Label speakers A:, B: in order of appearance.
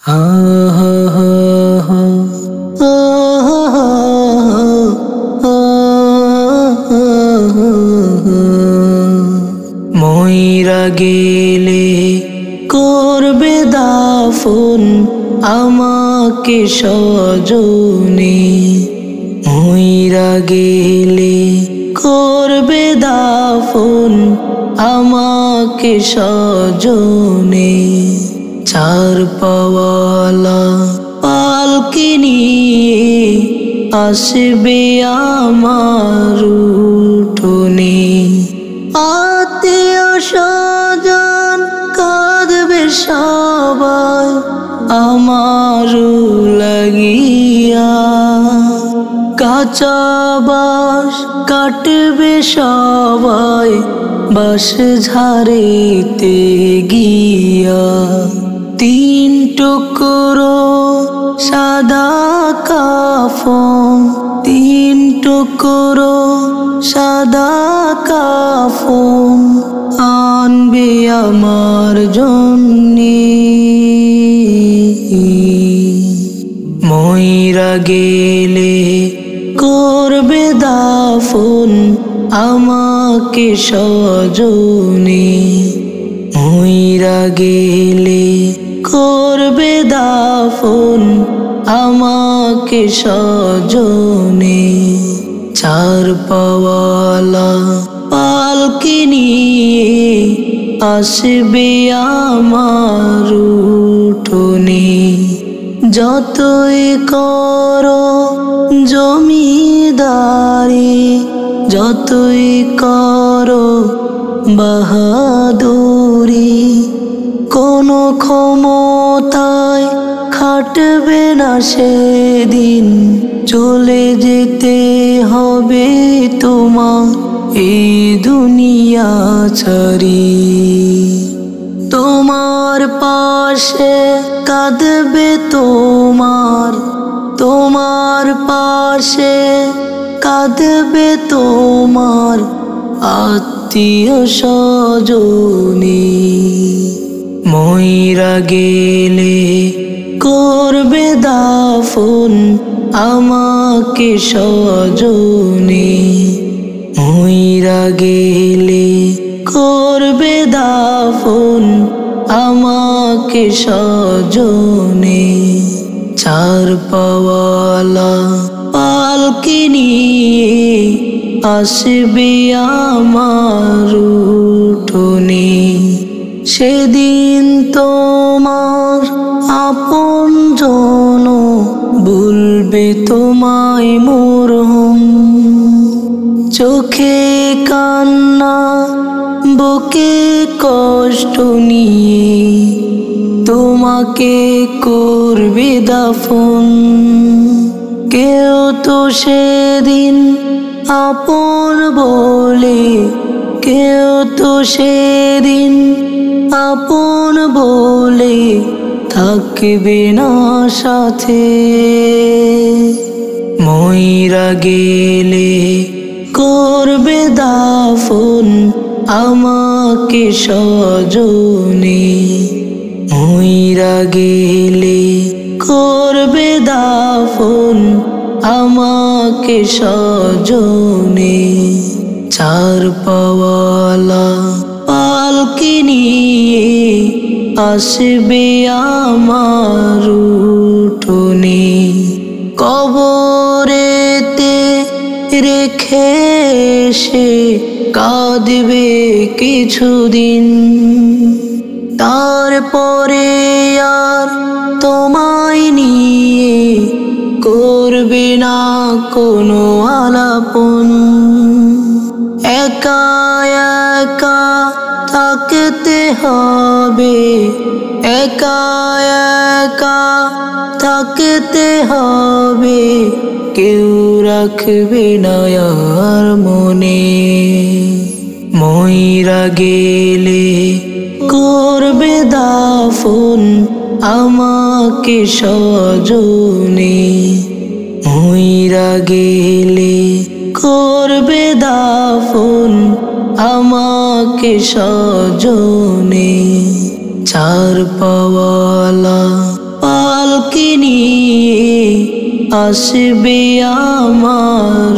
A: হা হা হা হা মইরা গেলে করবে দাফন আমাকে সজনে, মইরা গেলে করবে দাফন আমাকে সজনে। চার পাওয়ালা পালকি নিয়ে আসবে আমার উঠোনে। আত্মীয় স্বজন কাঁদবে সবাই আমার লাগিয়া, কাঁচা বাঁশ কাটবে সবাই বাঁশ ঝাড়িতে গিয়া। তিন টুকরো সাদা কাফন, তিন টুকরো সাদা কাফন আনবে আমার জন্যে। মইরা গেলে করবে দাফন আমাকে সজনে, মইরা গেলে করবে দাফন আমাকে সজনে। চার পাওয়ালা পালকি নিয়ে আসবে আমার উঠোনে। যতই করো জমিদারি, যতই করো বাহাদুরি, কোনো ক্ষমতায় খাটবে না সেদিন। চলে যেতে হবে তোমার এই দুনিয়া ছাড়ি। তোমার পাশে কাঁদবে তোমার, তোমার পাশে কাঁদবে তোমার আত্মীয় স্বজনে। মইরা গেলে করবে দাফন আমাকে সজনে, মইরা গেলে করবে দাফন আমাকে সজনে। চার পাওয়ালা পালকি নিয়ে আসবে আমার উঠোনে। সেদিন তোমার আপনজন বলবে তোমায় মরহুম, চোখে কান্না বুকে কষ্ট নিয়ে তোমাকে করবে দাফন। কেউ তো সেদিন আপন বলে, কেউ তো সেদিন আপন বলে থাকবে না সাথে। মইরা গেলে করবে দাফন আমাকে সজনে, মইরা গেলে করবে দাফন আমাকে সজনে। চার পাওয়ালা পালকি নিয়ে আসবে আমার উঠোনে। কবরেতে রেখে সে কাঁদবে কিছুদিন, তারপরে আর তোমায় নিয়ে করবে না কোনো আলাপন। একা একা থাকতে হবে, একা একা থাকতে হবে, কেউ রাখবে না আর মনে। মইরা গেলে করবে দাফন আমাকে সজনে, মইরা গেলে করবে দাফন আমাকে সজনে। চার পাওয়ালা পালকি নিয়ে আসবে আমার